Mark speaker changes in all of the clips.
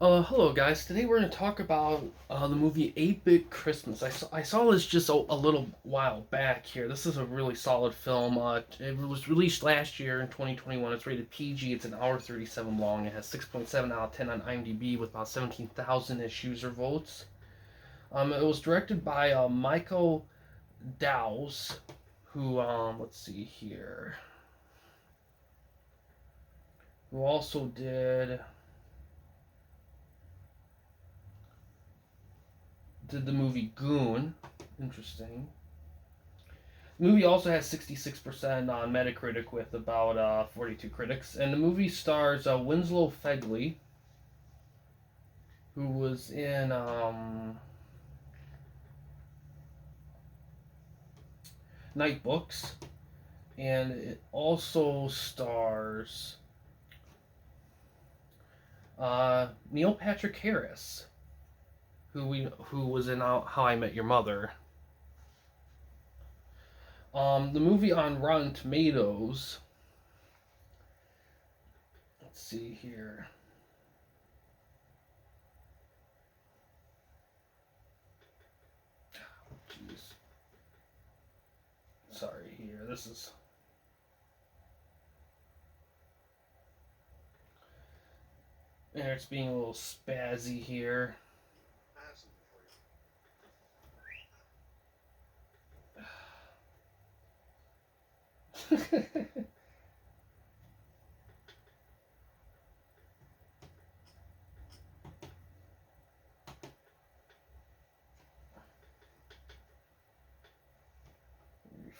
Speaker 1: Hello guys. Today we're going to talk about the movie 8-Bit Christmas. I saw this just a little while back here. This is a really solid film. It was released last year in 2021. It's rated PG. It's an hour 37 long. It has 6.7 out of 10 on IMDb with about 17,000-ish user votes. It was directed by Michael Dowse, who, let's see here, who also did the movie Goon. Interesting. The movie also has 66% on Metacritic with about 42 critics. And the movie stars Winslow Fegley, who was in Night Books. And it also stars Neil Patrick Harris, who was in How I Met Your Mother. The movie on Rotten Tomatoes. Let's see here. Jeez. Sorry here. This is. It's being a little spazzy here.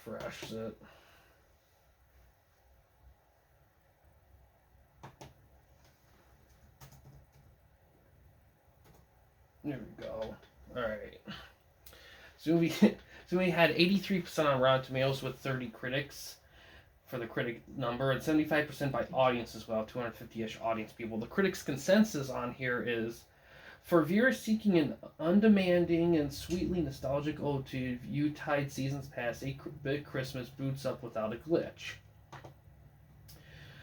Speaker 1: Refresh it. There we go. Alright. So we had 83% on Rotten Tomatoes with 30 critics for the critic number and 75% by audience as well, 250-ish audience people. The critics' consensus on here is for viewers seeking an undemanding and sweetly nostalgic ode to Yuletide seasons past, 8-Bit Christmas boots up without a glitch.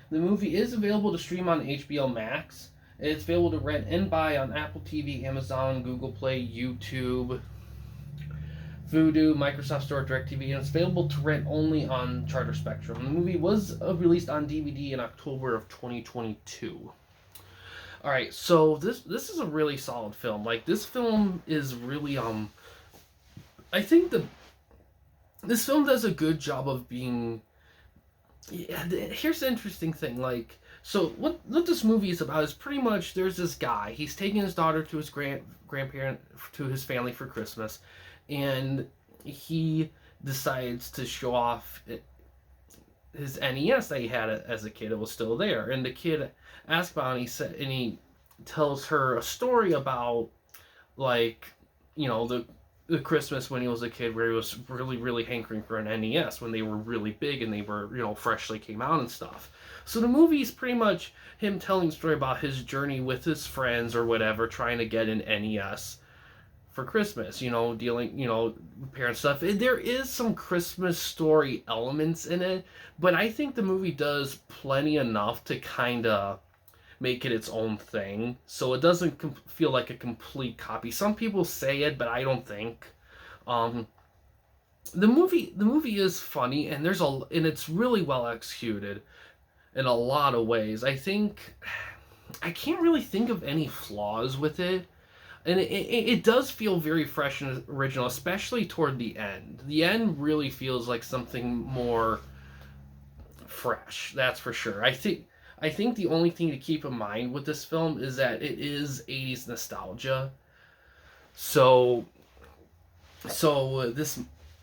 Speaker 1: The movie is available to stream on HBO Max. It's available to rent and buy on Apple TV, Amazon, Google Play, YouTube, Vudu, Microsoft Store, DirecTV, and it's available to rent only on Charter Spectrum. The movie was released on DVD in October of 2022. All right, so this is a really solid film. Like this film is really I think this film does a good job of being. Yeah, here's the interesting thing. Like, so what this movie is about is pretty much there's this guy. He's taking his daughter to his grandparent to his family for Christmas, and he decides to show off his NES that he had as a kid. It was still there, and the kid asks about it, and he tells her a story about like the Christmas when he was a kid where he was really hankering for an NES when they were really big and they were freshly came out and stuff. So the movie is pretty much him telling a story about his journey with his friends or whatever, trying to get an NES for Christmas, dealing, repairing stuff. There is some Christmas story elements in it, but I think the movie does plenty enough to kind of make it its own thing, so it doesn't feel like a complete copy. Some people say it, but I don't think. Um, the movie is funny, and it's really well executed in a lot of ways. I think I can't really think of any flaws with it. And it does feel very fresh and original, especially toward the end. The end really feels like something more fresh, that's for sure. I think the only thing to keep in mind with this film is that it is 80s nostalgia. So this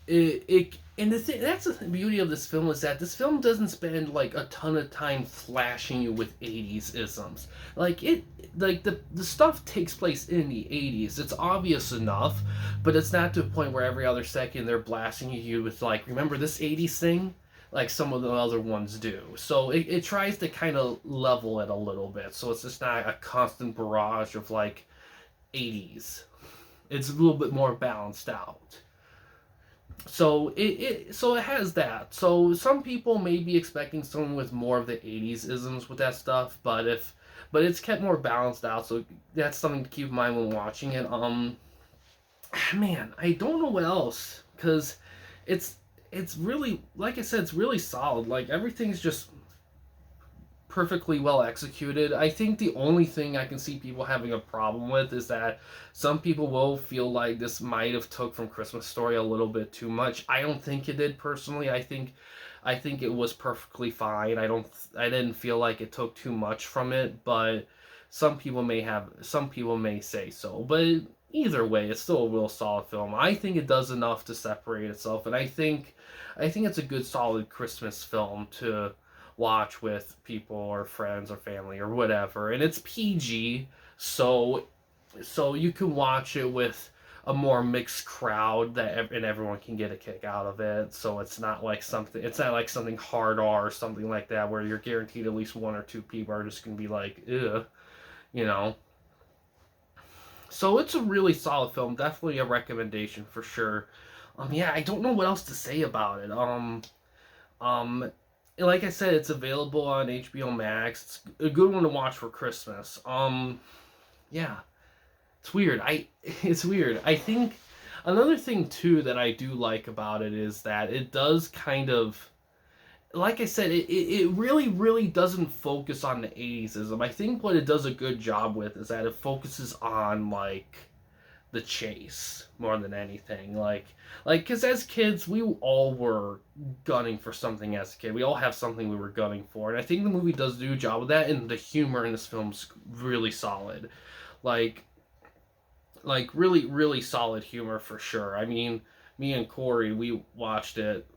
Speaker 1: it and the thing that's the beauty of this film is that this film doesn't spend like a ton of time flashing you with 80s isms. The stuff takes place in the 80s. It's obvious enough, but it's not to a point where every other second they're blasting you with like, remember this 80s thing? Like some of the other ones do. So it tries to kind of level it a little bit. So it's just not a constant barrage of like 80s. It's a little bit more balanced out. So it has that. So some people may be expecting someone with more of the 80s isms with that stuff, but but it's kept more balanced out. So that's something to keep in mind when watching it. Man, I don't know what else, because it's it's really, like I said, it's really solid. Like everything's just perfectly well executed. I think the only thing I can see people having a problem with is that some people will feel like this might have took from Christmas Story a little bit too much. I don't think it did personally. I think it was perfectly fine. I didn't feel like it took too much from it, but some people may say so. But either way, it's still a real solid film. I think it does enough to separate itself, and I think it's a good solid Christmas film to watch with people or friends or family or whatever. And it's PG, so you can watch it with a more mixed crowd and everyone can get a kick out of it. So it's not like something hard R or something like that where you're guaranteed at least one or two people are just gonna be like, ugh, you know. So it's a really solid film, definitely a recommendation for sure. Yeah, I don't know what else to say about it. Um, like I said, it's available on HBO Max. It's a good one to watch for Christmas. Yeah, it's weird. It's weird. I think another thing too that I do like about it is that it does kind of, like I said, it really, really doesn't focus on the 80s-ism. I think what it does a good job with is that it focuses on, like, the chase more than anything. Because as kids, we all were gunning for something as a kid. We all have something we were gunning for. And I think the movie does do a job of that, and the humor in this film's really solid. Like, really, really solid humor for sure. I mean, me and Corey, we watched it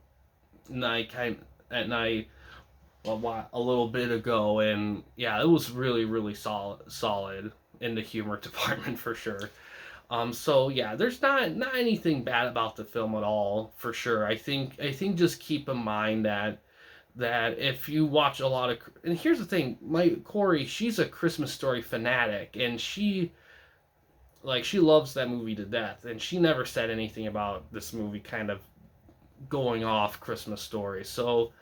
Speaker 1: at night a little bit ago, and yeah, it was really, really solid in the humor department for sure. So yeah, there's not anything bad about the film at all for sure. I think just keep in mind that if you watch a lot of, and here's the thing, my Corey, she's a Christmas Story fanatic, and she loves that movie to death, and she never said anything about this movie kind of going off Christmas Story. So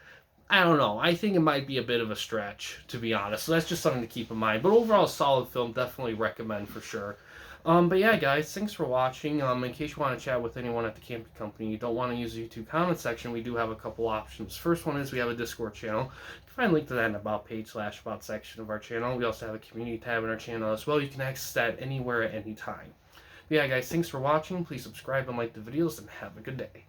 Speaker 1: I don't know. I think it might be a bit of a stretch, to be honest. So that's just something to keep in mind. But overall, solid film. Definitely recommend for sure. But yeah, guys, thanks for watching. In case you want to chat with anyone at the camping company, you don't want to use the YouTube comment section, we do have a couple options. First one is we have a Discord channel. You can find a link to that in the About page / About section of our channel. We also have a community tab in our channel as well. You can access that anywhere at any time. But yeah, guys, thanks for watching. Please subscribe and like the videos, and have a good day.